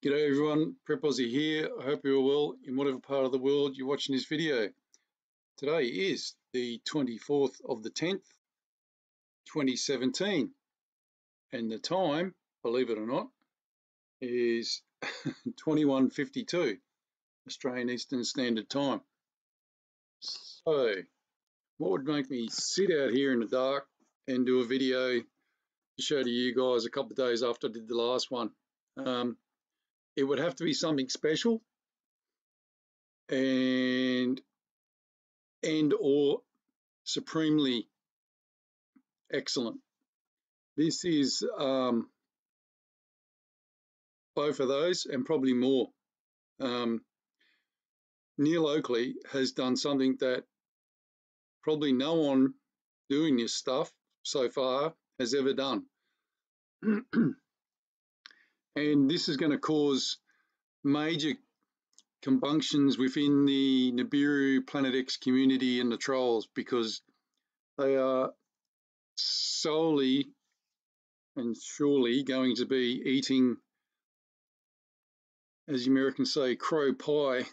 G'day everyone, Prep Aussie here. I hope you're well in whatever part of the world you're watching this video. Today is the 24th of the 10th, 2017, and the time, believe it or not, is 21:52 Australian Eastern Standard Time. So, what would make me sit out here in the dark and do a video to show to you guys a couple of days after I did the last one? It would have to be something special and or supremely excellent. This is both of those and probably more. Neil Oakley has done something that probably no one doing this stuff so far has ever done. And this is going to cause major combunctions within the Nibiru Planet X community and the trolls, because they are solely and surely going to be eating, as the Americans say, crow pie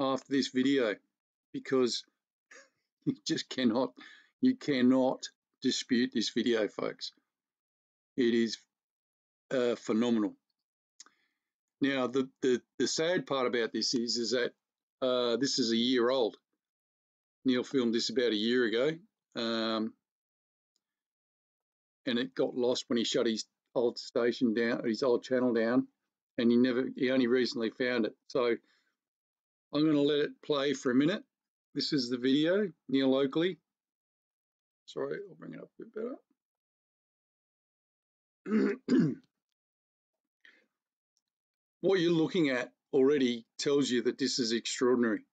after this video, because you just cannot dispute this video, folks. It is phenomenal. Now, the sad part about this is that this is a year old. Neil filmed this about a year ago, and it got lost when he shut his old station down, his old channel down, and he only recently found it. So I'm going to let it play for a minute. This is the video, Neil Oakley. Sorry, I'll bring it up a bit better. What you're looking at already tells you that this is extraordinary.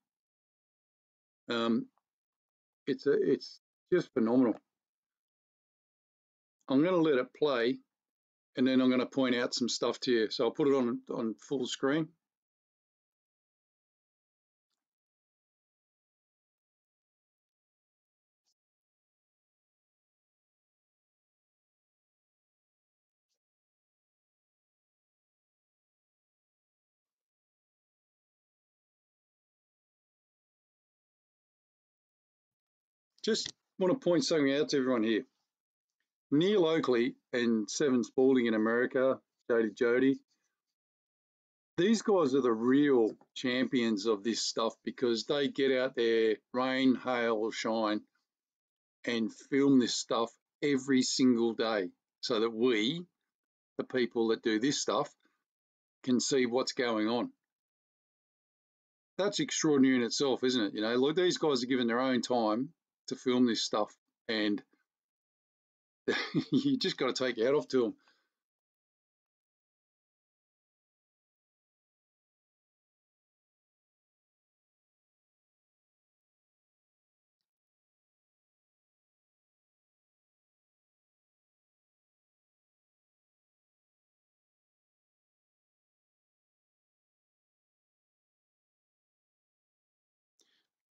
It's just phenomenal. I'm going to let it play, and then I'm going to point out some stuff to you. So I'll put it on full screen. Just want to point something out to everyone here. Neil Oakley and Seven Spalding in America, Jody, these guys are the real champions of this stuff, because they get out there, rain, hail, or shine, and film this stuff every single day, so that we, the people that do this stuff, can see what's going on. That's extraordinary in itself, isn't it? You know, look, these guys are given their own time to film this stuff, and you just got to take your hat off to them.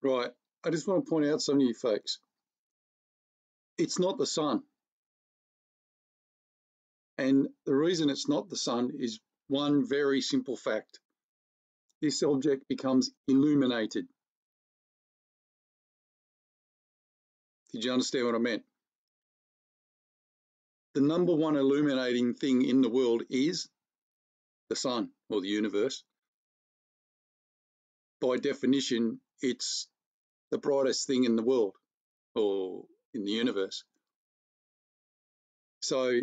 Right, I just want to point out something to you folks. It's not the sun. And the reason it's not the sun is one very simple fact. This object becomes illuminated. Did you understand what I meant? The number one illuminating thing in the world is the sun, or the universe. By definition, it's the brightest thing in the world, or in the universe. So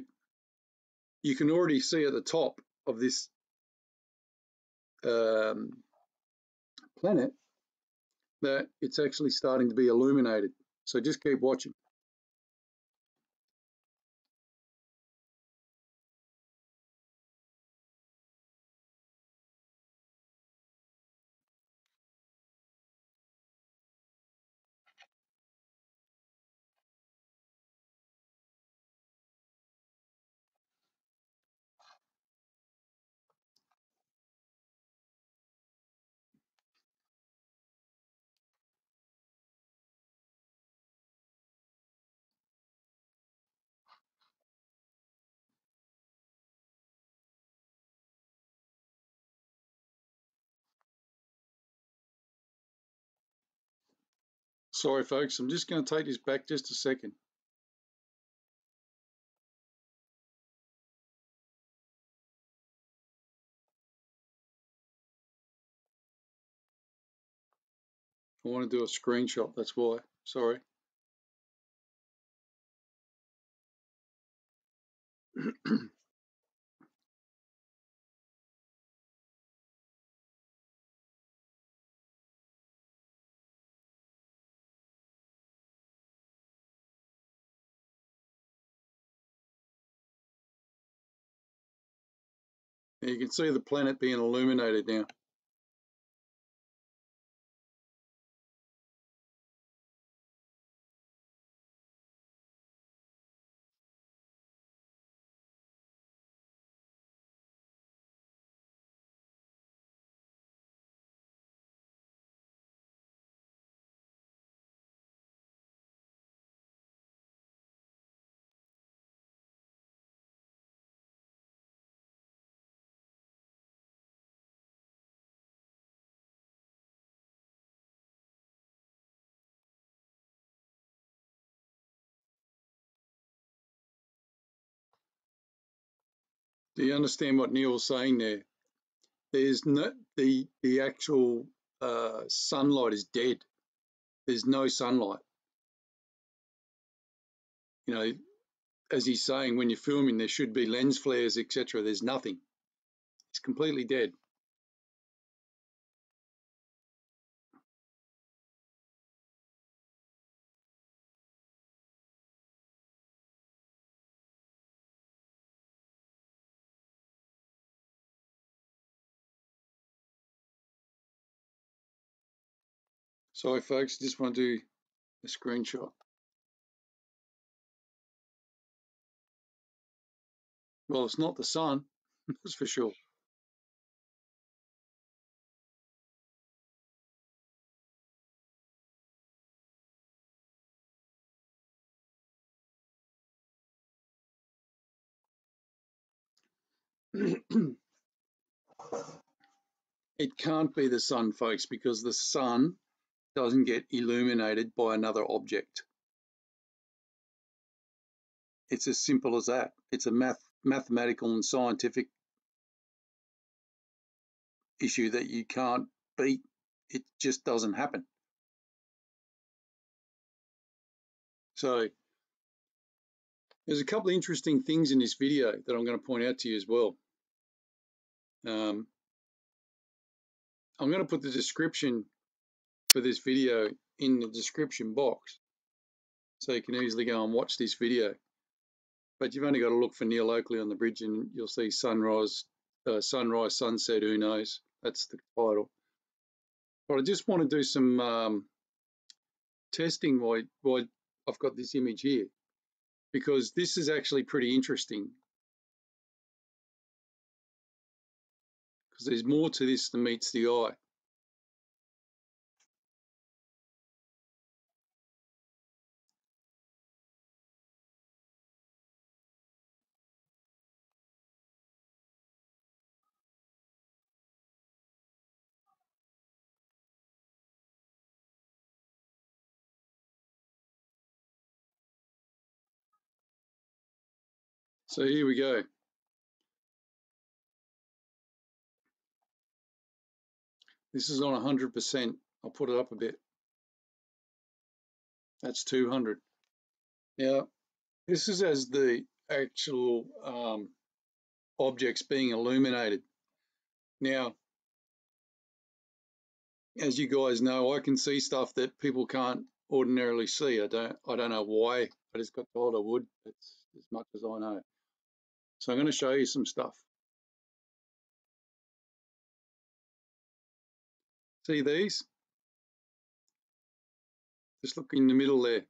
you can already see at the top of this planet that it's actually starting to be illuminated. So just keep watching. Sorry folks, I'm just going to take this back just a second. I want to do a screenshot, that's why. Sorry. You can see the planet being illuminated now. Do you understand what Neil was saying there? There's no, the actual sunlight is dead. There's no sunlight. You know, as he's saying, when you're filming, there should be lens flares, etc. There's nothing. It's completely dead. Sorry, folks, just want to do a screenshot. Well, it's not the sun, that's for sure. It can't be the sun, folks, because the sun doesn't get illuminated by another object. It's as simple as that. It's a mathematical and scientific issue that you can't beat. It just doesn't happen. So there's a couple of interesting things in this video that I'm going to point out to you as well. I'm going to put the description for this video in the description box, so you can easily go and watch this video. But you've only got to look for Neil Oakley on the bridge and you'll see sunrise, sunset, who knows? That's the title. But I just want to do some testing while I've got this image here, because this is actually pretty interesting, because there's more to this than meets the eye. So here we go. This is on 100%. I'll put it up a bit. That's 200. Now, this is as the actual objects being illuminated. Now, as you guys know, I can see stuff that people can't ordinarily see. I don't know why. I just got told I would. That's as much as I know. So I'm going to show you some stuff. See these? Just look in the middle there.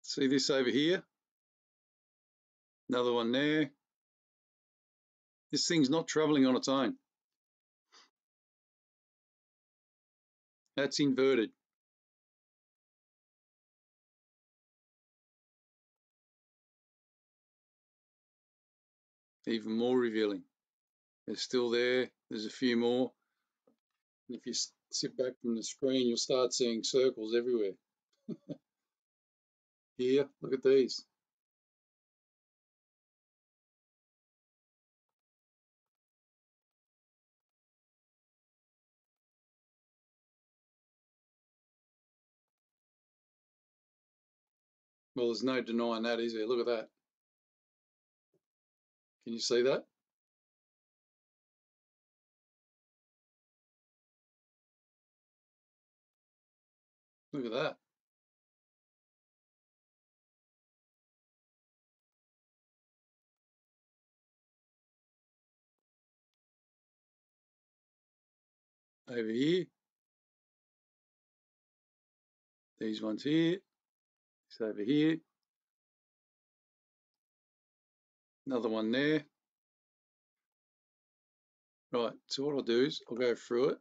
See this over here? Another one there. This thing's not traveling on its own. That's inverted. Even more revealing. They're still there. There's a few more. And if you sit back from the screen, you'll start seeing circles everywhere. Here, look at these. Well, there's no denying that, is there? Look at that. Can you see that? Look at that. Over here. These ones here. It's over here. Another one there. Right, so what I'll do is I'll go through it.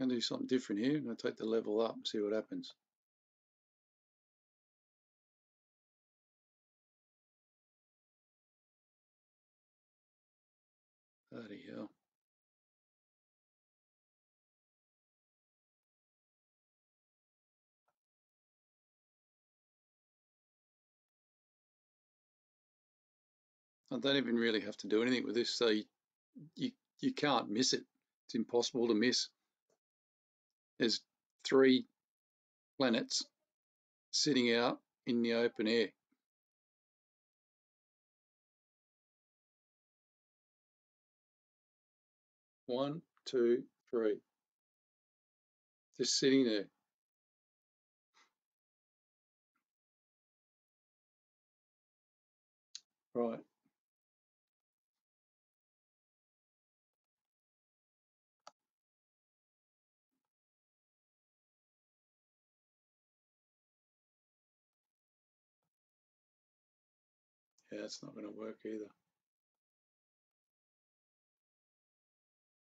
I'm going to do something different here. I'm going to take the level up and see what happens. Bloody hell. I don't even really have to do anything with this, so you can't miss it. It's impossible to miss. There's 3 planets sitting out in the open air. One, two, three. Just sitting there. Right. Yeah, it's not going to work either.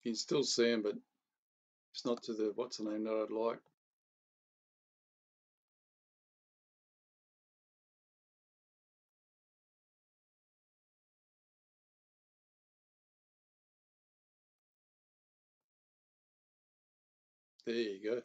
You can still see them, but it's not to the, what's the name that I'd like. There you go.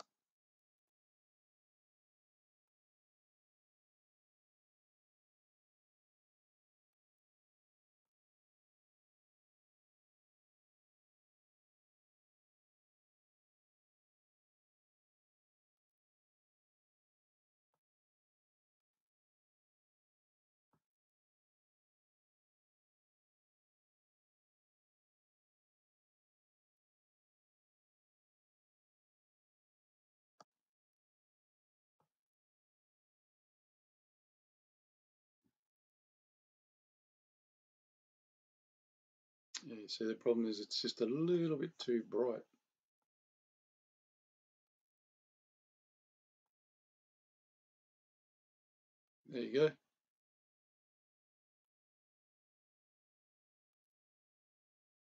Yeah, see, the problem is it's just a little bit too bright. There you go.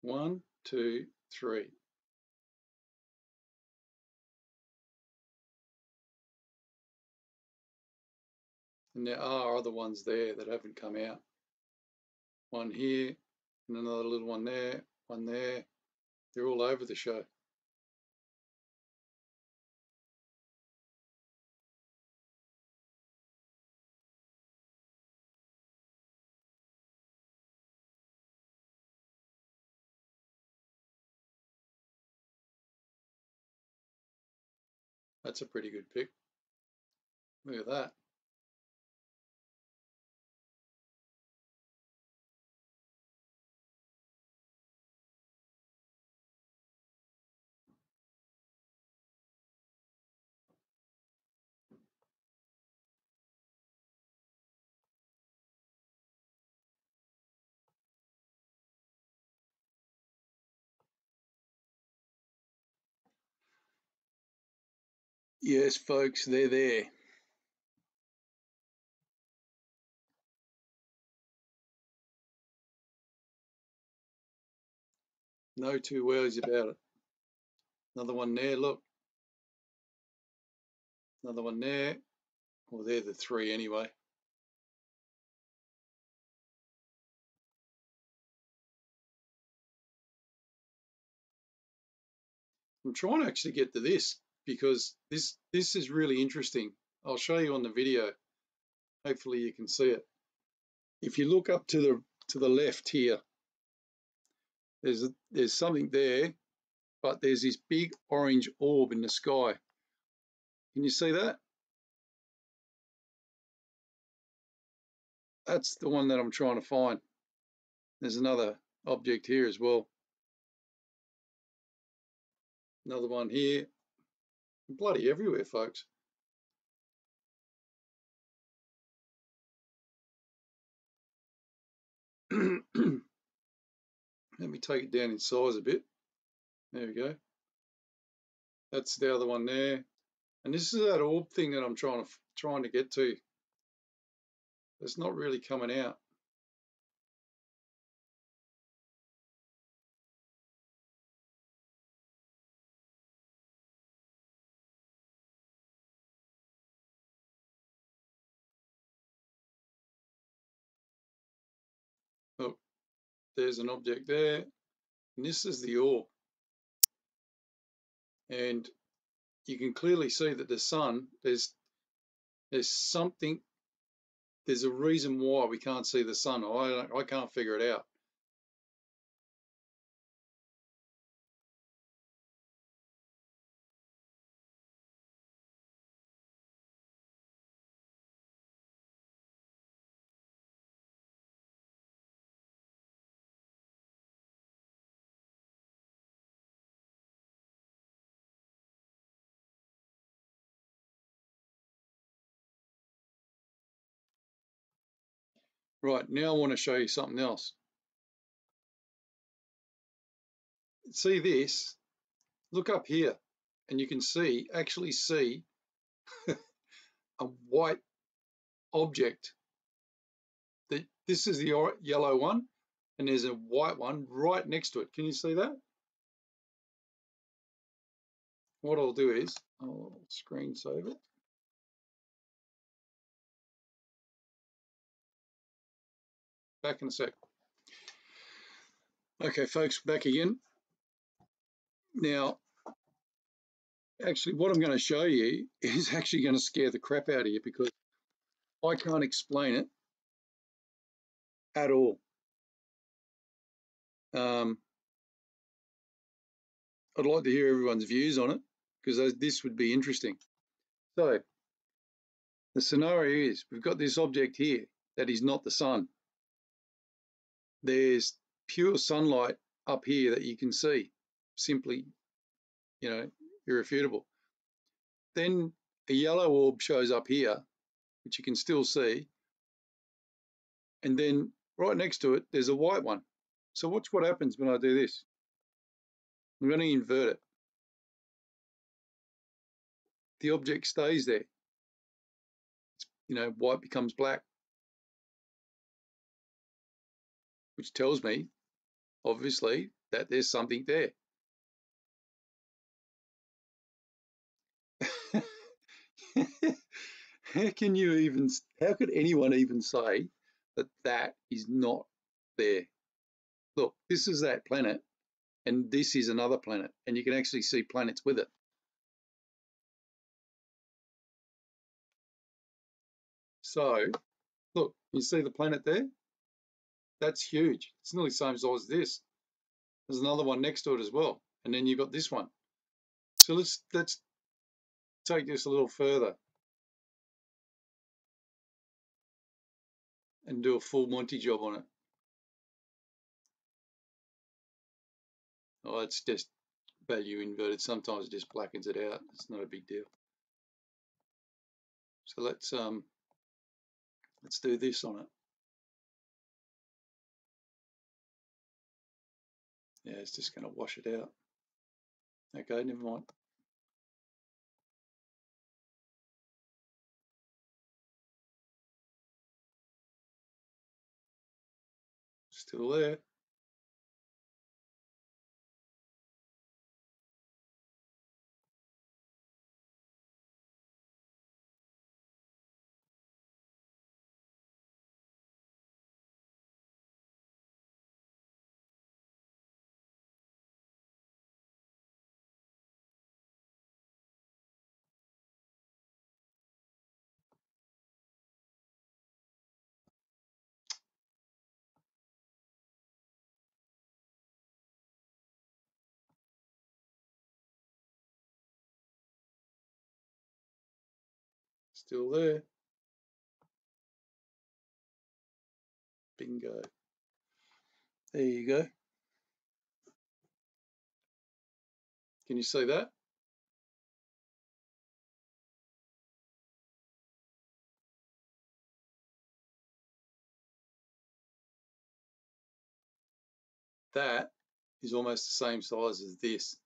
One, two, three. And there are other ones there that haven't come out. One here, and another little one there, one there. They're all over the show. That's a pretty good pick. Look at that. Yes, folks, they're there. No two ways about it. Another one there, look. Another one there. Well, they're the 3 anyway. I'm trying to actually get to this because this is really interesting. I'll show you on the video. Hopefully you can see it. If you look up to the left here, there's something there, but there's this big orange orb in the sky. Can you see that? That's the one that I'm trying to find. There's another object here as well. Another one here. Bloody everywhere, folks. Let me take it down in size a bit. There we go. That's the other one there. And this is that orb thing that I'm trying to get to. It's not really coming out. Look, there's an object there. And this is the orb. And you can clearly see that the sun, there's something, there's a reason why we can't see the sun. I can't figure it out. Right, now I want to show you something else. See this? Look up here, and you can actually see a white object. This is the yellow one, and there's a white one right next to it. Can you see that? What I'll do is I'll screen save it. Back in a sec. Okay, folks, back again. Now, actually, what I'm going to show you is actually going to scare the crap out of you because I can't explain it at all. I'd like to hear everyone's views on it because this would be interesting. So, the scenario is we've got this object here that is not the sun. There's pure sunlight up here that you can see, simply, irrefutable. Then a yellow orb shows up here, which you can still see, and then right next to it, there's a white one. So watch what happens when I do this. I'm going to invert it. The object stays there. White becomes black, which tells me, obviously, that there's something there. How could anyone even say that that is not there? Look, this is that planet, and this is another planet, and you can actually see planets with it. So, look, you see the planet there? That's huge. It's nearly the same size as this. There's another one next to it as well, and then you've got this one. So let's take this a little further and do a full Monty job on it. Oh, it's just value inverted. Sometimes it just blackens it out. It's not a big deal. So let's do this on it. Yeah, it's just going to wash it out. Okay, never mind. Still there. Still there. Bingo. There you go. Can you see that? That is almost the same size as this.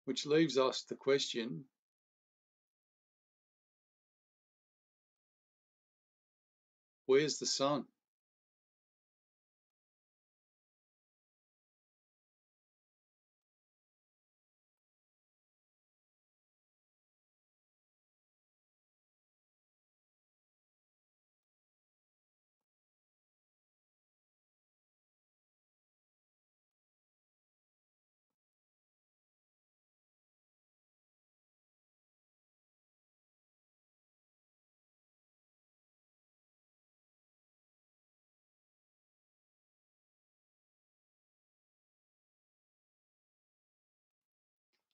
Which leaves us the question, where's the sun?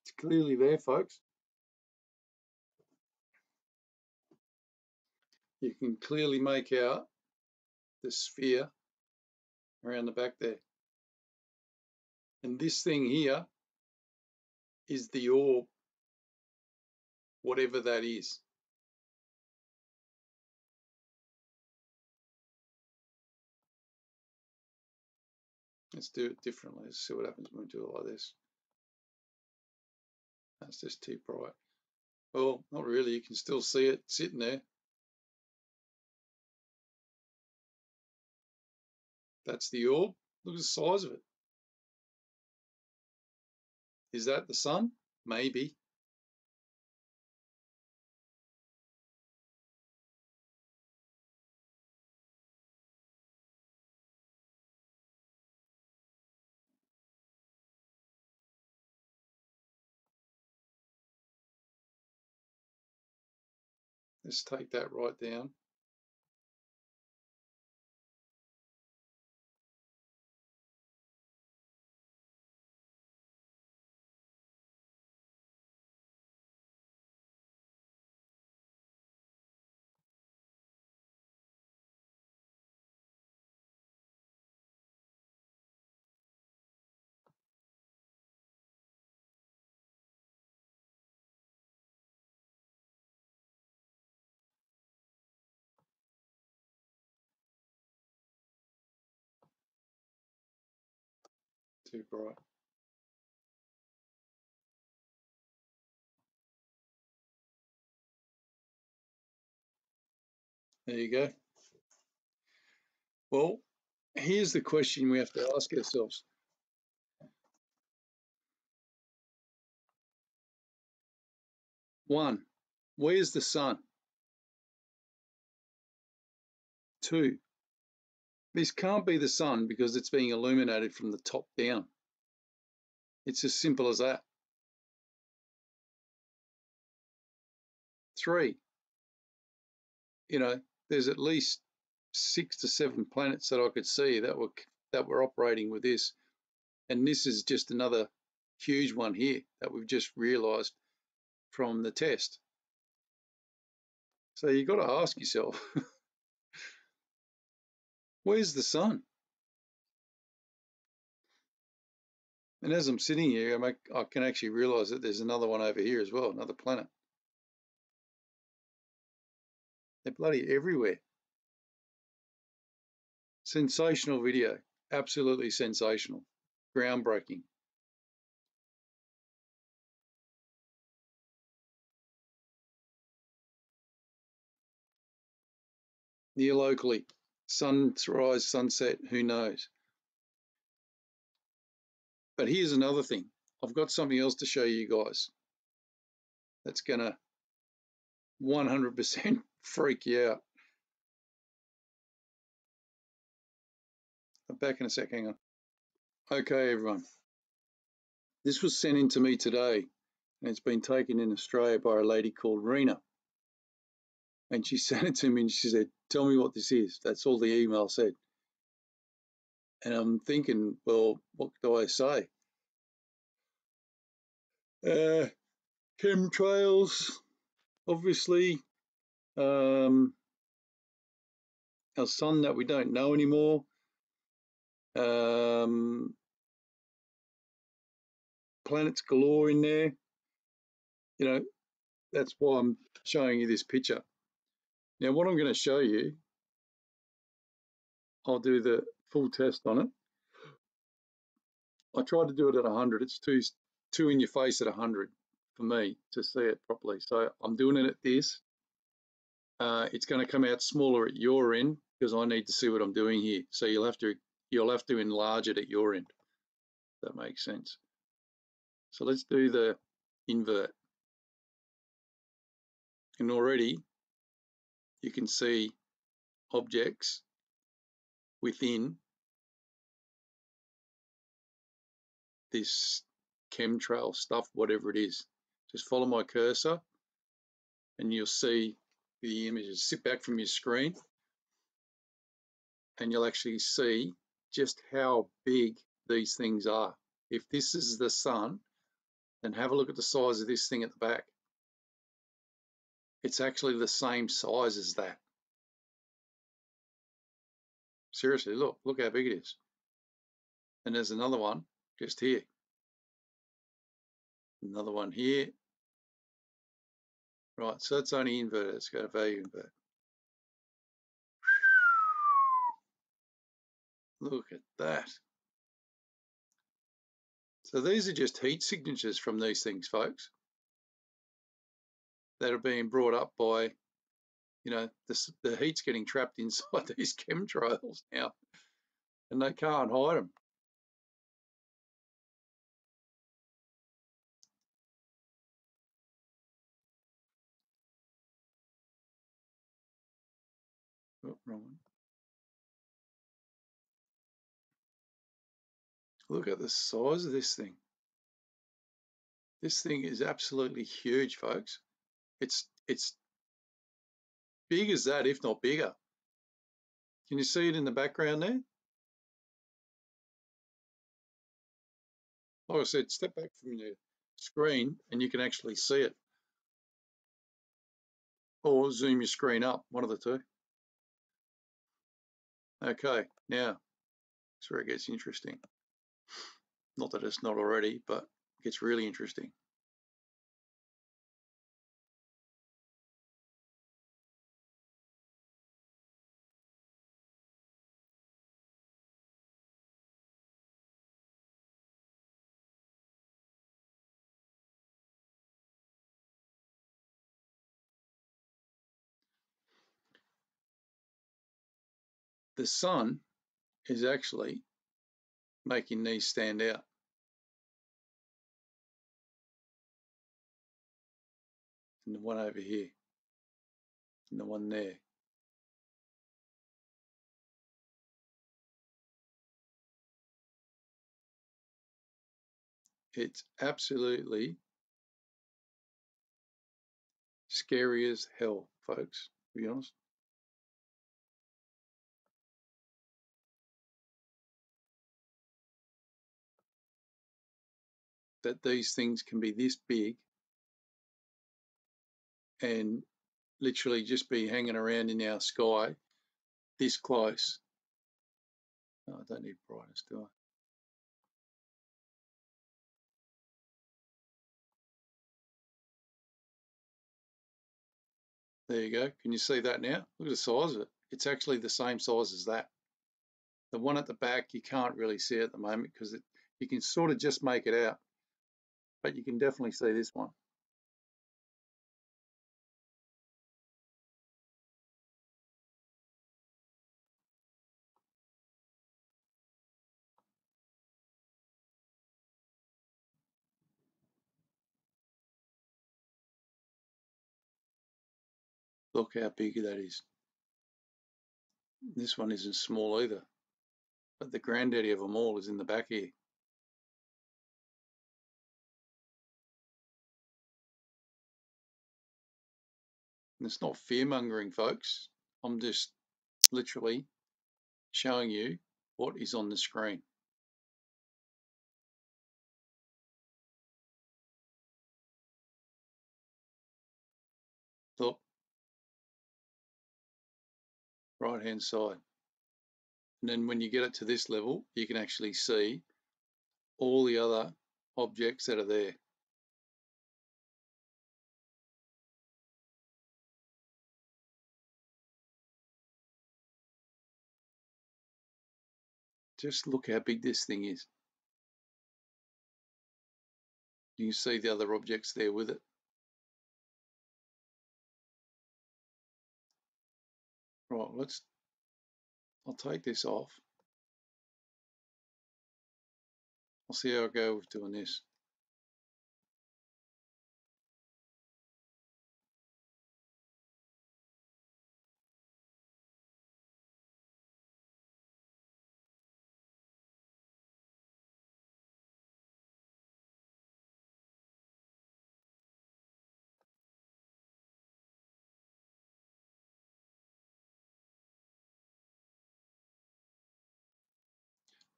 It's clearly there, folks. You can clearly make out the sphere around the back there. And this thing here is the orb, whatever that is. Let's do it differently. Let's see what happens when we do it like this. That's just too bright. Well, not really. You can still see it sitting there. That's the orb. Look at the size of it. Is that the sun? Maybe. Let's take that right down. Too bright. There you go. Well, here's the question we have to ask ourselves. One, where's the sun? Two, this can't be the sun because it's being illuminated from the top down. It's as simple as that. Three, there's at least 6 to 7 planets that I could see that were operating with this, and this is just another huge one here that we've just realized from the test. So you've got to ask yourself, where's the sun? And as I'm sitting here, I can actually realize that there's another one over here as well, another planet. They're bloody everywhere. Sensational video, absolutely sensational, groundbreaking. Near Oakley, sunrise, sunset, who knows? But here's another thing. I've got something else to show you guys that's going to 100% freak you out. I'm back in a sec, hang on. Okay, everyone. This was sent in to me today, and it's been taken in Australia by a lady called Rena. And she sent it to me and she said, tell me what this is. That's all the email said. And I'm thinking, well, what do I say? Chemtrails, obviously. Our sun that we don't know anymore. Planets galore in there. You know, that's why I'm showing you this picture. Now, what I'm going to show you, I'll do the full test on it. I tried to do it at 100. It's too in your face at 100 for me to see it properly. So I'm doing it at this. It's going to come out smaller at your end because I need to see what I'm doing here. So you'll have to enlarge it at your end. If that makes sense. So let's do the invert. And already you can see objects within this chemtrail stuff, whatever it is. Just follow my cursor and you'll see the images. Sit back from your screen and you'll actually see just how big these things are. If this is the sun, then have a look at the size of this thing at the back. It's actually the same size as that. Seriously, look how big it is. And there's another one just here. Another one here. Right, so that's only inverted. It's got a value invert. Look at that. So these are just heat signatures from these things, folks, that are being brought up by, you know, the heat's getting trapped inside these chemtrails now, and they can't hide them. Oh, wrong one. Look at the size of this thing. This thing is absolutely huge, folks. It's big as that, if not bigger. Can you see it in the background there? Like I said, step back from your screen and you can actually see it. Or zoom your screen up, one of the two. Okay, now that's where it gets interesting. Not that it's not already, but it gets really interesting. The sun is actually making these stand out. And the one over here, and the one there. It's absolutely scary as hell, folks, to be honest. That these things can be this big and literally just be hanging around in our sky this close. Oh, I don't need brightness, do I? There you go. Can you see that now? Look at the size of it. It's actually the same size as that. The one at the back, you can't really see at the moment because you can sort of just make it out, but you can definitely see this one. Look how big that is. This one isn't small either, but the granddaddy of them all is in the back here. And it's not fear mongering, folks. I'm just literally showing you what is on the screen. Look, right hand side. And then when you get it to this level, you can actually see all the other objects that are there. Just look how big this thing is. You can see the other objects there with it. Right, I'll take this off. I'll see how I go with doing this.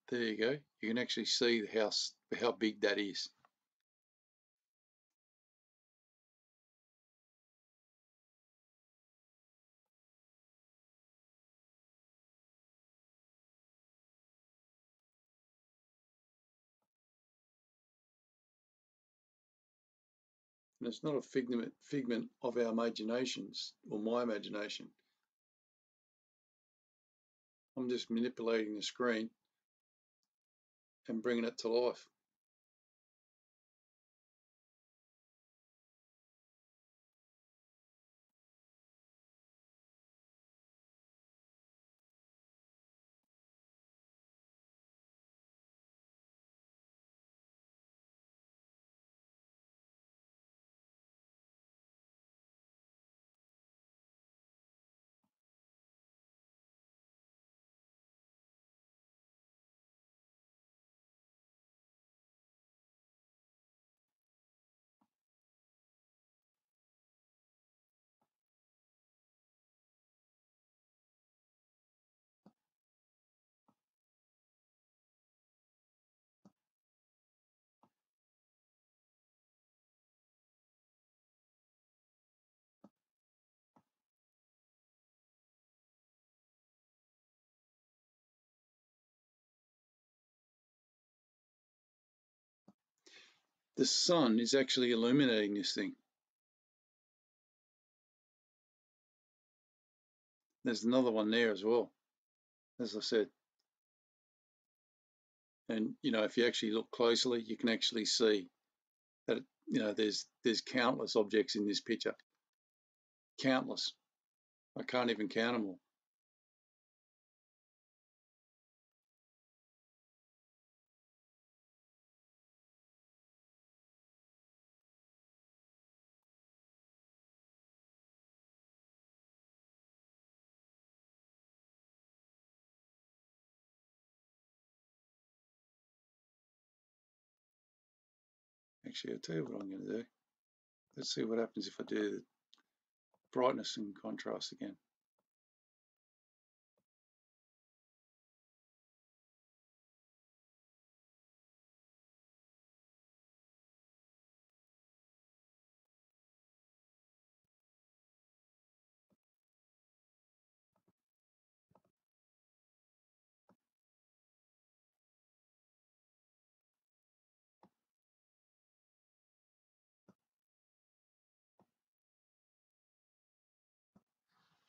There you go. You can actually see how big that is. And it's not a figment of our imaginations or my imagination. I'm just manipulating the screen and bringing it to life. The sun is actually illuminating this thing. There's another one there as well, as I said. And, you know, if you actually look closely, you can actually see that, you know, there's countless objects in this picture. Countless. I can't even count them all. Actually, I'll tell you what I'm going to do. Let's see what happens if I do the brightness and contrast again.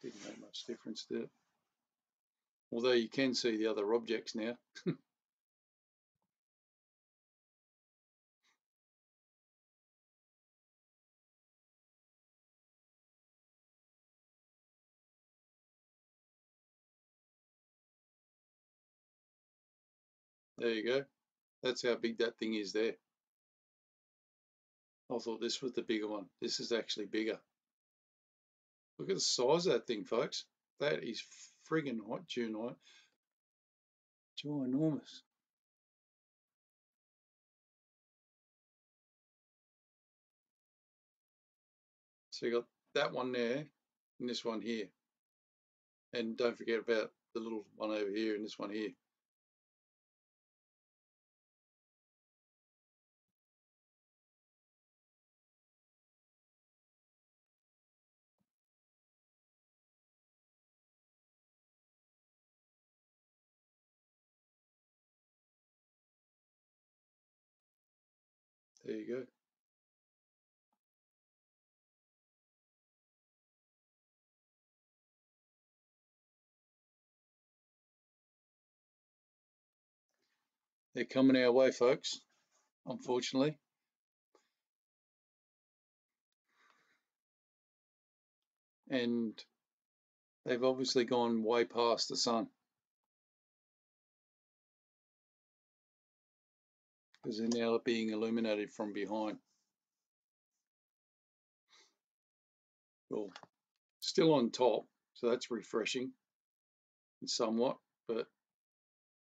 Didn't make much difference, did it? Although you can see the other objects now. There you go. That's how big that thing is there. I thought this was the bigger one. This is actually bigger. Look at the size of that thing, folks. That is friggin' ginormous. So you got that one there and this one here. And don't forget about the little one over here and this one here. There you go. They're coming our way, folks, unfortunately. And they've obviously gone way past the sun, because they're now being illuminated from behind. Well, still on top, so that's refreshing somewhat, but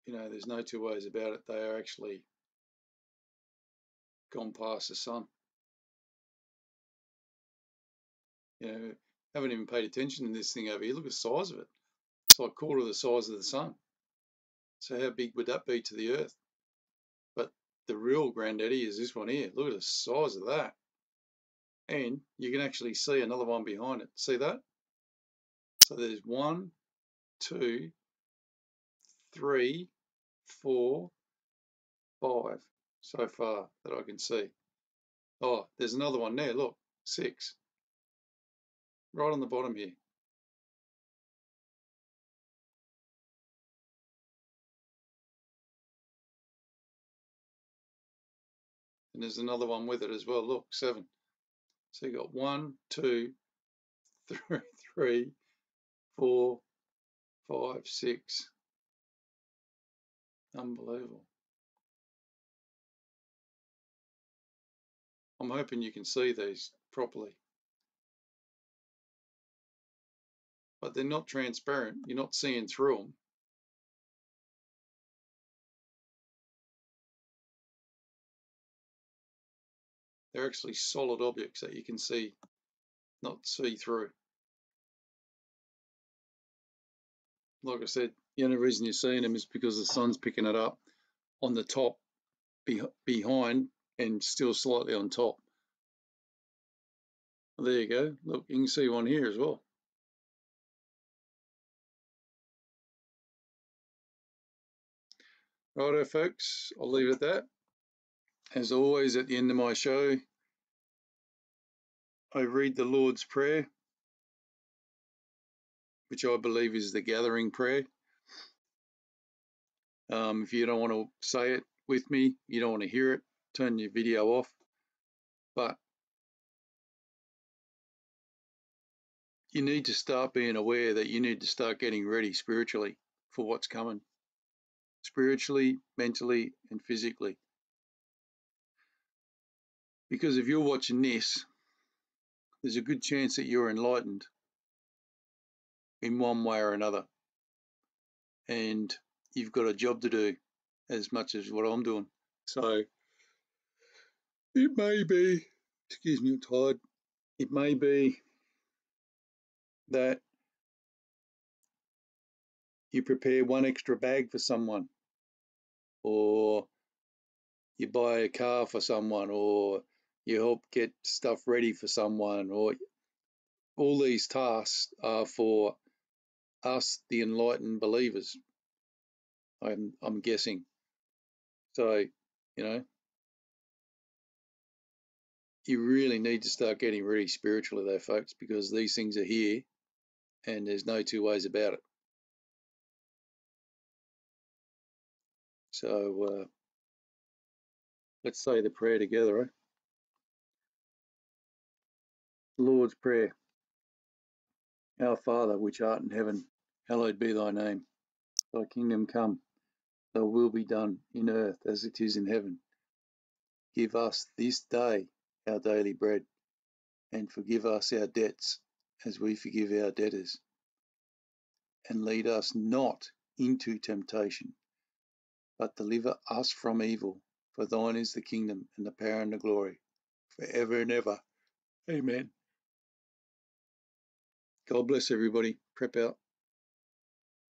you know, there's no two ways about it. They are actually gone past the sun. You know, haven't even paid attention to this thing over here. Look at the size of it. It's like a quarter of the size of the sun. So how big would that be to the Earth? But the real granddaddy is this one here. Look at the size of that. And you can actually see another one behind it. See that? So there's 1, 2, 3, 4, 5 so far that I can see. Oh, there's another one there. Look, 6. Right on the bottom here. And there's another one with it as well. Look, 7. So you got 1, 2, 3, 4, 5, 6. Unbelievable. I'm hoping you can see these properly. But they're not transparent. You're not seeing through them. They're actually solid objects that you can see, not see through. Like I said, the only reason you're seeing them is because the sun's picking it up on the top, behind, and still slightly on top. There you go. Look, you can see one here as well. Righto, folks, I'll leave it at that. As always, at the end of my show, I read the Lord's Prayer, which I believe is the gathering prayer. If you don't want to say it with me, you don't want to hear it, turn your video off. But you need to start being aware that you need to start getting ready spiritually for what's coming. Spiritually, mentally, and physically. Because if you're watching this, there's a good chance that you're enlightened in one way or another. And you've got a job to do as much as what I'm doing. So it may be, excuse me, I'm tired. It may be that you prepare one extra bag for someone, or you buy a car for someone, or you help get stuff ready for someone, or all these tasks are for us, the enlightened believers, I'm guessing. So, you know, you really need to start getting ready spiritually though, folks, because these things are here and there's no two ways about it. So let's say the prayer together, eh? Lord's Prayer. Our Father, which art in heaven, hallowed be thy name. Thy kingdom come, thy will be done in earth as it is in heaven. Give us this day our daily bread, and forgive us our debts as we forgive our debtors. And lead us not into temptation, but deliver us from evil. For thine is the kingdom and the power and the glory, forever and ever. Amen. God bless everybody. Prep out.